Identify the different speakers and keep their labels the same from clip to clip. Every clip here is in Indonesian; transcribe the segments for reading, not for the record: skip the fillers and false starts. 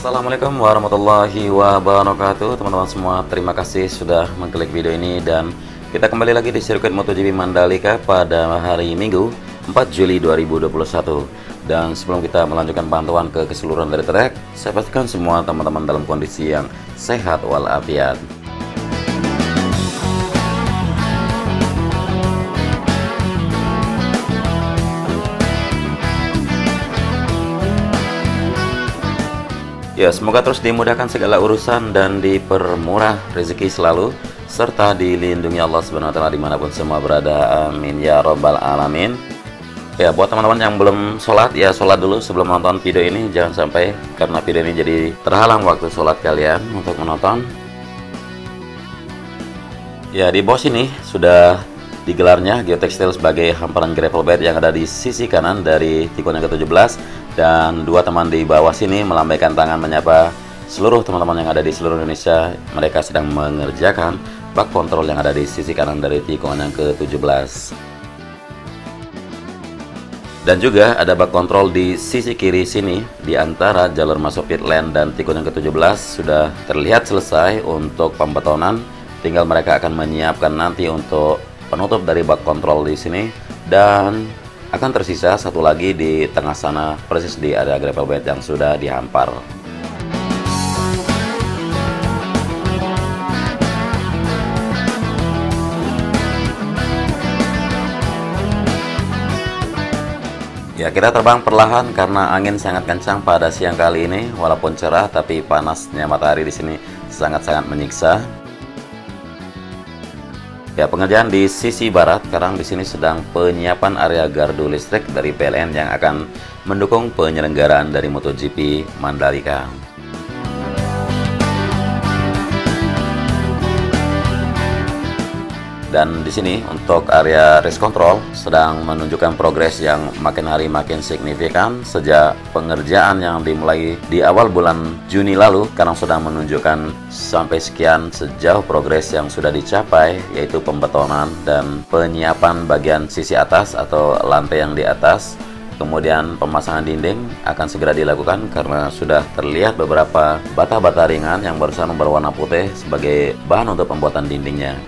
Speaker 1: Assalamualaikum warahmatullahi wabarakatuh. Teman-teman semua, terima kasih sudah mengklik video ini. Dan kita kembali lagi di sirkuit MotoGP Mandalika pada hari Minggu 4 Juli 2021. Dan sebelum kita melanjutkan pantauan ke keseluruhan dari trek, saya pastikan semua teman-teman dalam kondisi yang sehat walafiat. Ya, semoga terus dimudahkan segala urusan dan dipermurah rezeki selalu, serta dilindungi Allah Subhanahu wa Ta'ala dimanapun semua berada. Amin ya Rabbal Alamin. Ya, buat teman-teman yang belum sholat, ya sholat dulu sebelum menonton video ini. Jangan sampai karena video ini jadi terhalang waktu sholat kalian untuk menonton. Ya, di bawah sini sudah digelarnya geotextile sebagai hamparan gravel bed yang ada di sisi kanan dari tikungan ke-17. Dan dua teman di bawah sini melambaikan tangan menyapa seluruh teman-teman yang ada di seluruh Indonesia. Mereka sedang mengerjakan bak kontrol yang ada di sisi kanan dari tikungan yang ke-17. Dan juga ada bak kontrol di sisi kiri sini di antara jalur masuk pit lane dan tikungan yang ke-17 sudah terlihat selesai untuk pembetonan. Tinggal mereka akan menyiapkan nanti untuk penutup dari bak kontrol di sini, dan akan tersisa satu lagi di tengah sana persis di area gravel bed yang sudah dihampar. Ya, kita terbang perlahan karena angin sangat kencang pada siang kali ini. Walaupun cerah, tapi panasnya matahari di sini sangat-sangat menyiksa. Ya, pengerjaan di sisi barat sekarang di sini sedang penyiapan area gardu listrik dari PLN yang akan mendukung penyelenggaraan dari MotoGP Mandalika. Dan di sini untuk area race control sedang menunjukkan progres yang makin hari makin signifikan sejak pengerjaan yang dimulai di awal bulan Juni lalu. Sekarang sudah menunjukkan sampai sekian sejauh progres yang sudah dicapai, yaitu pembetonan dan penyiapan bagian sisi atas atau lantai yang di atas. Kemudian pemasangan dinding akan segera dilakukan karena sudah terlihat beberapa bata-bata ringan yang barusan berwarna putih sebagai bahan untuk pembuatan dindingnya.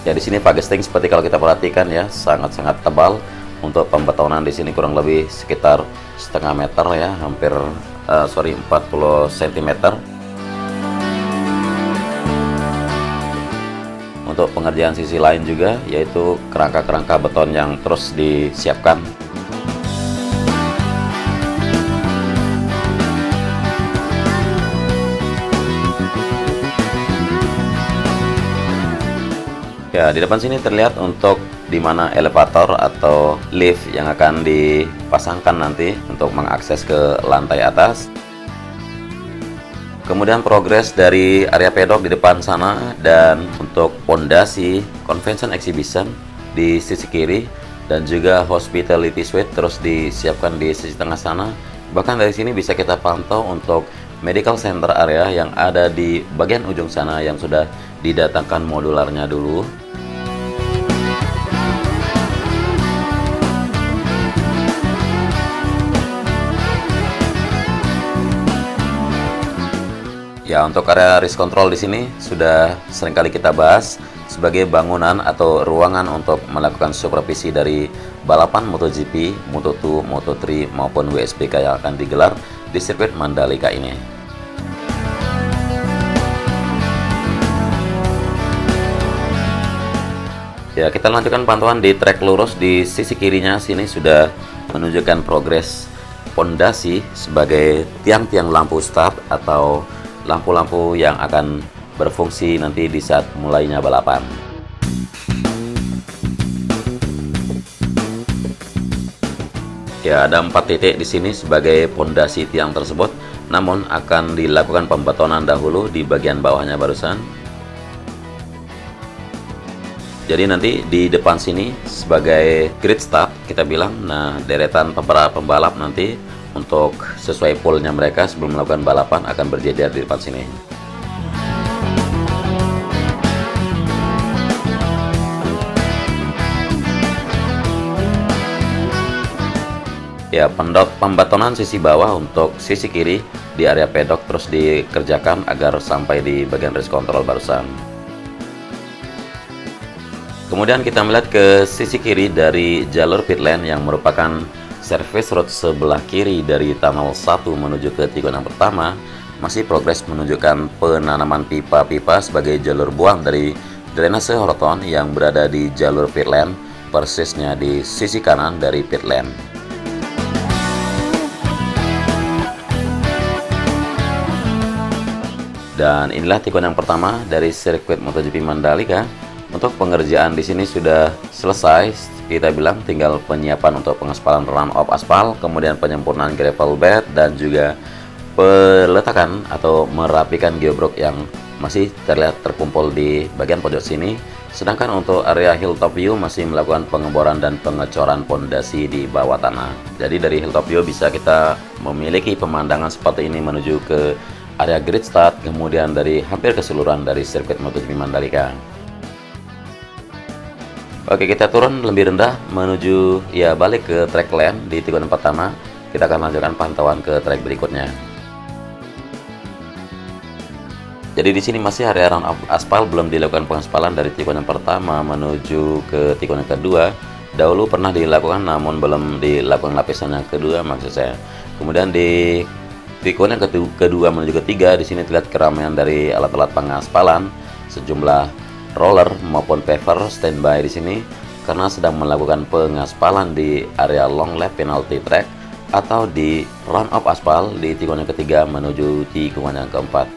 Speaker 1: Ya, di sini pagesting seperti kalau kita perhatikan ya, sangat-sangat tebal. Untuk pembetonan di sini kurang lebih sekitar setengah meter ya, hampir 40 cm. Untuk pengerjaan sisi lain juga, yaitu kerangka-kerangka beton yang terus disiapkan. Ya, di depan sini terlihat untuk di mana elevator atau lift yang akan dipasangkan nanti untuk mengakses ke lantai atas. Kemudian progres dari area pedok di depan sana, dan untuk pondasi convention exhibition di sisi kiri dan juga hospitality suite terus disiapkan di sisi tengah sana. Bahkan dari sini bisa kita pantau untuk medical center area yang ada di bagian ujung sana yang sudah didatangkan modularnya dulu. Ya, untuk area race control di sini sudah seringkali kita bahas sebagai bangunan atau ruangan untuk melakukan supervisi dari balapan MotoGP, Moto2, Moto3 maupun WSBK yang akan digelar di sirkuit Mandalika ini. Ya, kita lanjutkan pantauan di trek lurus. Di sisi kirinya sini sudah menunjukkan progres pondasi sebagai tiang-tiang lampu start atau lampu-lampu yang akan berfungsi nanti di saat mulainya balapan. Ya, ada 4 titik di sini sebagai pondasi tiang tersebut, namun akan dilakukan pembetonan dahulu di bagian bawahnya barusan. Jadi nanti di depan sini sebagai grid start kita bilang, nah deretan para pembalap nanti untuk sesuai poolnya mereka sebelum melakukan balapan akan berjejer di depan sini. Ya, pembetonan sisi bawah untuk sisi kiri di area pedok terus dikerjakan agar sampai di bagian race control barusan. Kemudian kita melihat ke sisi kiri dari jalur pit lane yang merupakan service road sebelah kiri dari tunnel 1 menuju ke tikungan yang pertama. Masih progres menunjukkan penanaman pipa-pipa sebagai jalur buang dari drainase horizontal yang berada di jalur pit lane, persisnya di sisi kanan dari pit lane. Dan inilah tikungan yang pertama dari sirkuit MotoGP Mandalika. Untuk pengerjaan di sini sudah selesai. Kita bilang tinggal penyiapan untuk pengaspalan run-off aspal, kemudian penyempurnaan gravel bed, dan juga peletakan atau merapikan geobrok yang masih terlihat terkumpul di bagian pojok sini. Sedangkan untuk area hilltop view masih melakukan pengeboran dan pengecoran pondasi di bawah tanah. Jadi dari hilltop view bisa kita memiliki pemandangan seperti ini menuju ke area grid start, kemudian dari hampir keseluruhan dari sirkuit MotoGP Mandalika. Oke, kita turun lebih rendah menuju balik ke track lane di tikungan pertama. Kita akan lanjutkan pantauan ke track berikutnya. Jadi di sini masih area run aspal, belum dilakukan pengaspalan dari tikungan pertama menuju ke tikungan kedua. Dahulu pernah dilakukan namun belum dilakukan lapisan yang kedua maksud saya. Kemudian di tikungan yang kedua menuju ketiga, di sini terlihat keramaian dari alat-alat pengaspalan, sejumlah roller maupun paver standby di sini karena sedang melakukan pengaspalan di area long lap penalty track atau di run off aspal di tikungan yang ketiga menuju tikungan yang keempat.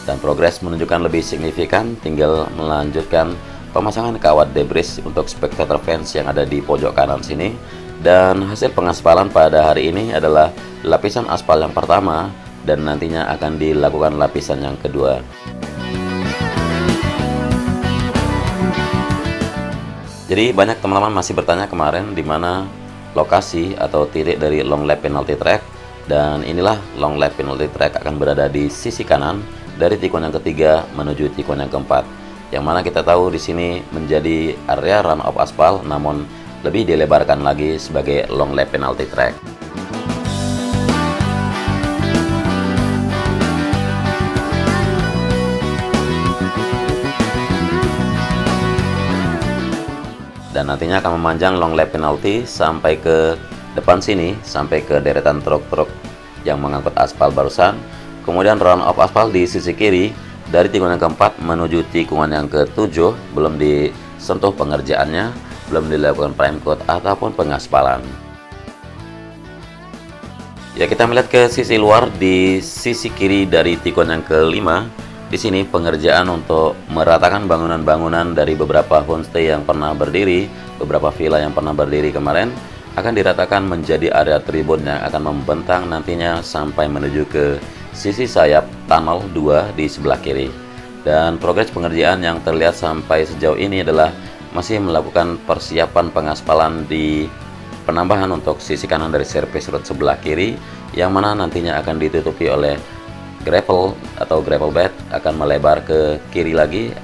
Speaker 1: Dan progres menunjukkan lebih signifikan, tinggal melanjutkan pemasangan kawat debris untuk spectator fence yang ada di pojok kanan sini. Dan hasil pengaspalan pada hari ini adalah lapisan aspal yang pertama dan nantinya akan dilakukan lapisan yang kedua. Jadi banyak teman-teman masih bertanya kemarin di mana lokasi atau titik dari long lap penalty track, dan inilah long lap penalty track akan berada di sisi kanan dari tikungan yang ketiga menuju tikungan yang keempat. Yang mana kita tahu di sini menjadi area run off aspal namun lebih dilebarkan lagi sebagai long lap penalty track. Dan nantinya akan memanjang long lap penalty sampai ke depan sini, sampai ke deretan truk-truk yang mengangkut aspal barusan. Kemudian run off aspal di sisi kiri dari tikungan yang keempat menuju tikungan yang ketujuh belum disentuh pengerjaannya, belum dilakukan prime coat ataupun pengaspalan. Ya, kita melihat ke sisi luar di sisi kiri dari tikungan yang kelima. Di sini pengerjaan untuk meratakan bangunan-bangunan dari beberapa homestay yang pernah berdiri, beberapa villa yang pernah berdiri kemarin akan diratakan menjadi area tribun yang akan membentang nantinya sampai menuju ke sisi sayap tunnel 2 di sebelah kiri. Dan progres pengerjaan yang terlihat sampai sejauh ini adalah masih melakukan persiapan pengaspalan di penambahan untuk sisi kanan dari service road sebelah kiri, yang mana nantinya akan ditutupi oleh gravel atau gravel bed, akan melebar ke kiri lagi,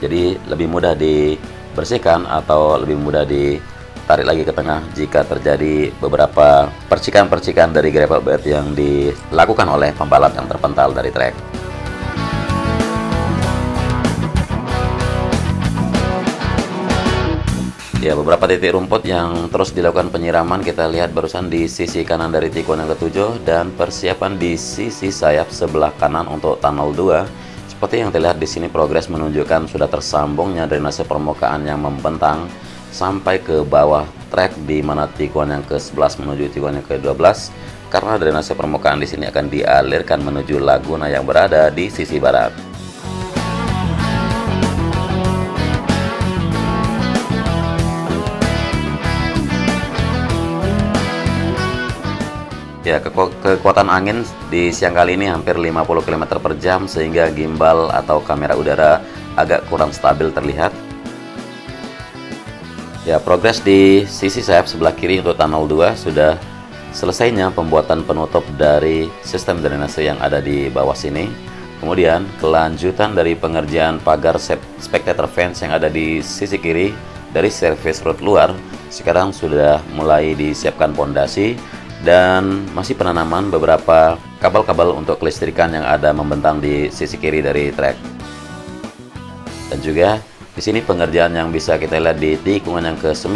Speaker 1: jadi lebih mudah dibersihkan atau lebih mudah ditarik lagi ke tengah jika terjadi beberapa percikan-percikan dari gravel bed yang dilakukan oleh pembalap yang terpental dari trek. Ya, beberapa titik rumput yang terus dilakukan penyiraman kita lihat barusan di sisi kanan dari tikungan yang ketujuh, dan persiapan di sisi sayap sebelah kanan untuk tunnel 2. Seperti yang terlihat di sini, progres menunjukkan sudah tersambungnya drainase permukaan yang membentang sampai ke bawah trek di mana tikungan yang ke-11 menuju tikungan yang ke-12, karena drainase permukaan di sini akan dialirkan menuju laguna yang berada di sisi barat. Ya, kekuatan angin di siang kali ini hampir 50 km per jam sehingga gimbal atau kamera udara agak kurang stabil terlihat. Ya, progres di sisi sayap sebelah kiri untuk tunnel 2 sudah selesainya pembuatan penutup dari sistem drainase yang ada di bawah sini. Kemudian kelanjutan dari pengerjaan pagar spectator fence yang ada di sisi kiri dari service road luar Sekarang sudah mulai disiapkan pondasi dan masih penanaman beberapa kabel-kabel untuk kelistrikan yang ada membentang di sisi kiri dari trek. Dan juga di sini pengerjaan yang bisa kita lihat di tikungan yang ke-9,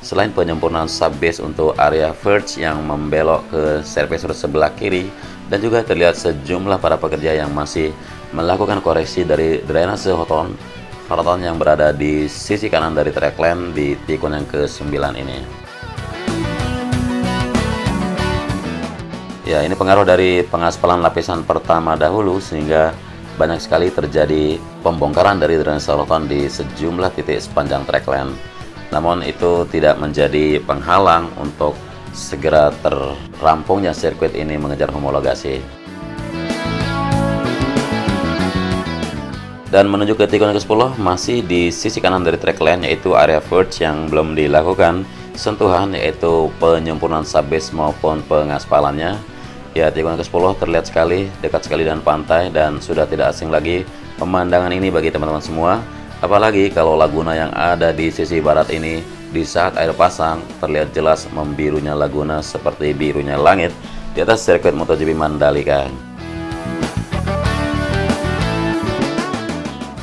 Speaker 1: selain penyempurnaan subbase untuk area verge yang membelok ke service road sebelah kiri, dan juga terlihat sejumlah para pekerja yang masih melakukan koreksi dari drainase hoton yang berada di sisi kanan dari track lane di tikungan yang ke-9 ini. Ya, ini pengaruh dari pengaspalan lapisan pertama dahulu sehingga banyak sekali terjadi pembongkaran dari drainase hoton di sejumlah titik sepanjang track lane. Namun itu tidak menjadi penghalang untuk segera terampungnya sirkuit ini mengejar homologasi. Dan menuju ke tikungan ke-10 masih di sisi kanan dari track lane, yaitu area verge yang belum dilakukan sentuhan, yaitu penyempurnaan subbase maupun pengaspalannya. Ya, tikungan ke-10 terlihat sekali dekat sekali dengan pantai dan sudah tidak asing lagi pemandangan ini bagi teman-teman semua. Apalagi kalau laguna yang ada di sisi barat ini di saat air pasang terlihat jelas membirunya laguna seperti birunya langit di atas sirkuit MotoGP Mandalika.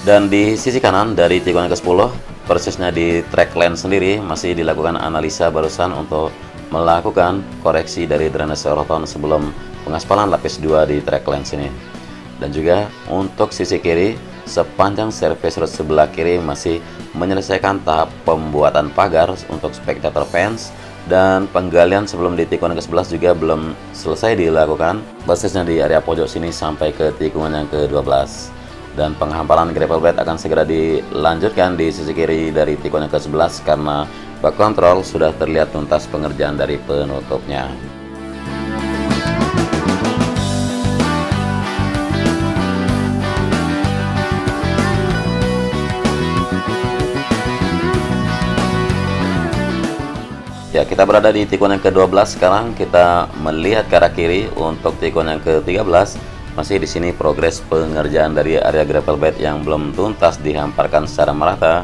Speaker 1: Dan di sisi kanan dari tikungan ke-10, persisnya di track lane sendiri masih dilakukan analisa barusan untuk melakukan koreksi dari drainase roton sebelum pengaspalan lapis 2 di track lane sini. Dan juga untuk sisi kiri, sepanjang service road sebelah kiri masih menyelesaikan tahap pembuatan pagar untuk spectator fence, dan penggalian sebelum di tikungan ke-11 juga belum selesai dilakukan, basisnya di area pojok sini sampai ke tikungan yang ke-12. Dan penghamparan gravel bed akan segera dilanjutkan di sisi kiri dari tikungan yang ke-11 karena bak kontrol sudah terlihat tuntas pengerjaan dari penutupnya. Ya, kita berada di tikungan yang ke-12 sekarang. Kita melihat ke arah kiri untuk tikungan yang ke-13. Masih di sini progres pengerjaan dari area gravel bed yang belum tuntas dihamparkan secara merata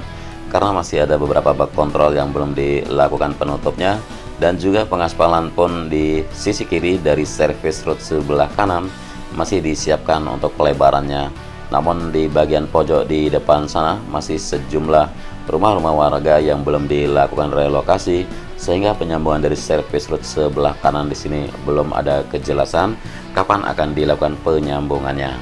Speaker 1: karena masih ada beberapa bak kontrol yang belum dilakukan penutupnya, dan juga pengaspalan pun di sisi kiri dari service road sebelah kanan masih disiapkan untuk pelebarannya. Namun di bagian pojok di depan sana masih sejumlah rumah-rumah warga yang belum dilakukan relokasi, sehingga penyambungan dari service road sebelah kanan di sini belum ada kejelasan kapan akan dilakukan penyambungannya.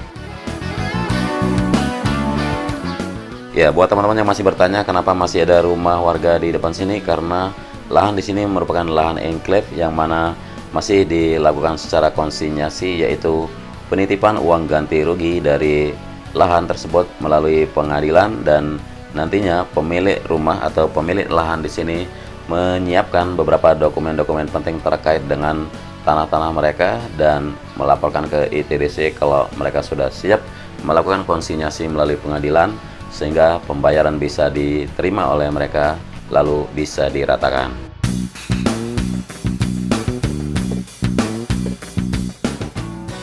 Speaker 1: Ya, buat teman-teman yang masih bertanya kenapa masih ada rumah warga di depan sini, karena lahan di sini merupakan lahan enclave yang mana masih dilakukan secara konsinyasi, yaitu penitipan uang ganti rugi dari lahan tersebut melalui pengadilan, dan nantinya pemilik rumah atau pemilik lahan di sini menyiapkan beberapa dokumen-dokumen penting terkait dengan tanah-tanah mereka dan melaporkan ke ITDC kalau mereka sudah siap melakukan konsinyasi melalui pengadilan, sehingga pembayaran bisa diterima oleh mereka lalu bisa diratakan.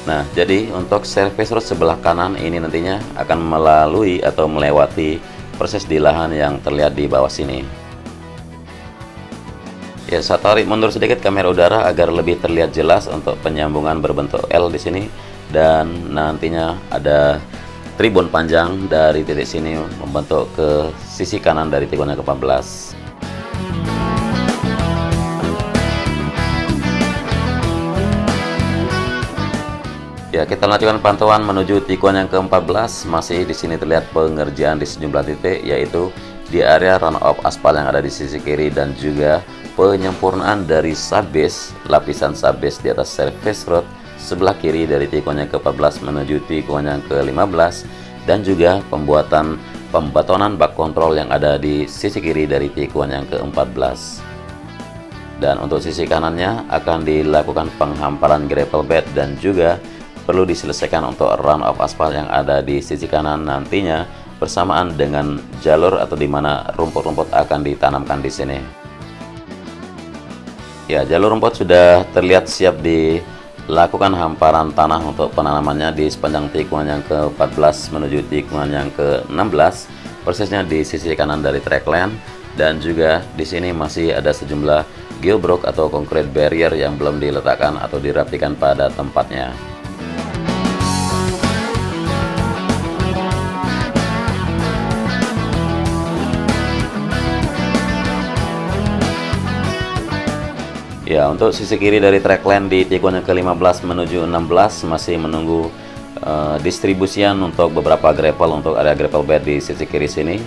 Speaker 1: Nah, jadi untuk service road sebelah kanan ini nantinya akan melalui atau melewati proses di lahan yang terlihat di bawah sini. Ya, saya tarik mundur sedikit kamera udara agar lebih terlihat jelas untuk penyambungan berbentuk L di sini, dan nantinya ada tribun panjang dari titik sini membentuk ke sisi kanan dari tikungan ke-14. Ya, kita lanjutkan pantauan menuju tikungan yang ke-14. Masih di sini terlihat pengerjaan di sejumlah titik, yaitu di area runoff aspal yang ada di sisi kiri, dan juga penyempurnaan dari subbase, lapisan subbase di atas service road sebelah kiri dari tikungan yang ke-14 menuju tikungan yang ke-15, dan juga pembuatan pembetonan bak kontrol yang ada di sisi kiri dari tikungan yang ke-14. Dan untuk sisi kanannya akan dilakukan penghamparan gravel bed, dan juga perlu diselesaikan untuk runoff aspal yang ada di sisi kanan nantinya bersamaan dengan jalur atau di mana rumput-rumput akan ditanamkan di sini. Ya, jalur rumput sudah terlihat siap dilakukan hamparan tanah untuk penanamannya di sepanjang tikungan yang ke-14 menuju tikungan yang ke-16, persisnya di sisi kanan dari track lane. Dan juga di sini masih ada sejumlah geobrok atau concrete barrier yang belum diletakkan atau dirapikan pada tempatnya. Ya, untuk sisi kiri dari trackline di tikungan yang ke-15 menuju 16 masih menunggu distribusian untuk beberapa gravel untuk area gravel bed di sisi kiri sini.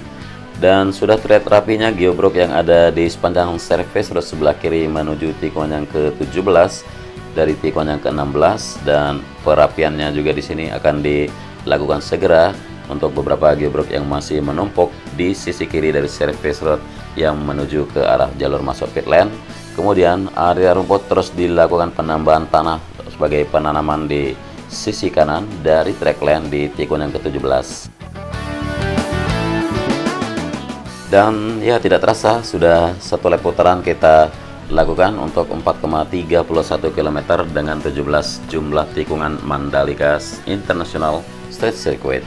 Speaker 1: Dan sudah terlihat rapinya geobrok yang ada di sepanjang surface road sebelah kiri menuju tikungan yang ke-17 dari tikungan yang ke-16, dan perapiannya juga di sini akan dilakukan segera untuk beberapa geobrok yang masih menumpuk di sisi kiri dari surface road yang menuju ke arah jalur masuk pit lane. Kemudian area rumput terus dilakukan penambahan tanah sebagai penanaman di sisi kanan dari trackline di tikungan yang ke-17. Dan ya, tidak terasa sudah satu lap putaran kita lakukan untuk 4,31 km dengan 17 jumlah tikungan Mandalika International Street Circuit.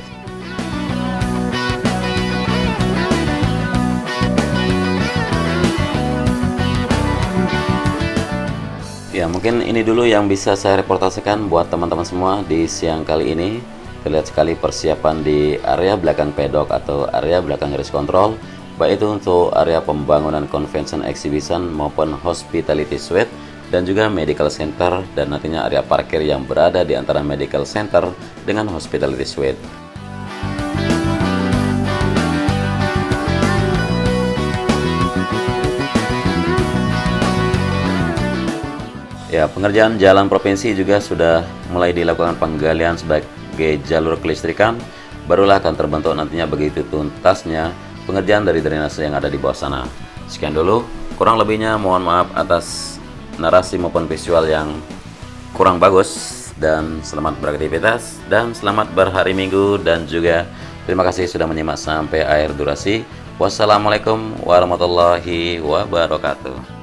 Speaker 1: Ya, mungkin ini dulu yang bisa saya reportasikan buat teman-teman semua di siang kali ini. Terlihat sekali persiapan di area belakang pedok atau area belakang race control, baik itu untuk area pembangunan convention exhibition maupun hospitality suite dan juga medical center, dan nantinya area parkir yang berada di antara medical center dengan hospitality suite. Ya, pengerjaan jalan provinsi juga sudah mulai dilakukan penggalian sebagai jalur kelistrikan. Barulah akan terbentuk nantinya begitu tuntasnya pengerjaan dari drainase yang ada di bawah sana. Sekian dulu, kurang lebihnya mohon maaf atas narasi maupun visual yang kurang bagus, dan selamat beraktivitas dan selamat berhari Minggu, dan juga terima kasih sudah menyimak sampai akhir durasi. Wassalamualaikum warahmatullahi wabarakatuh.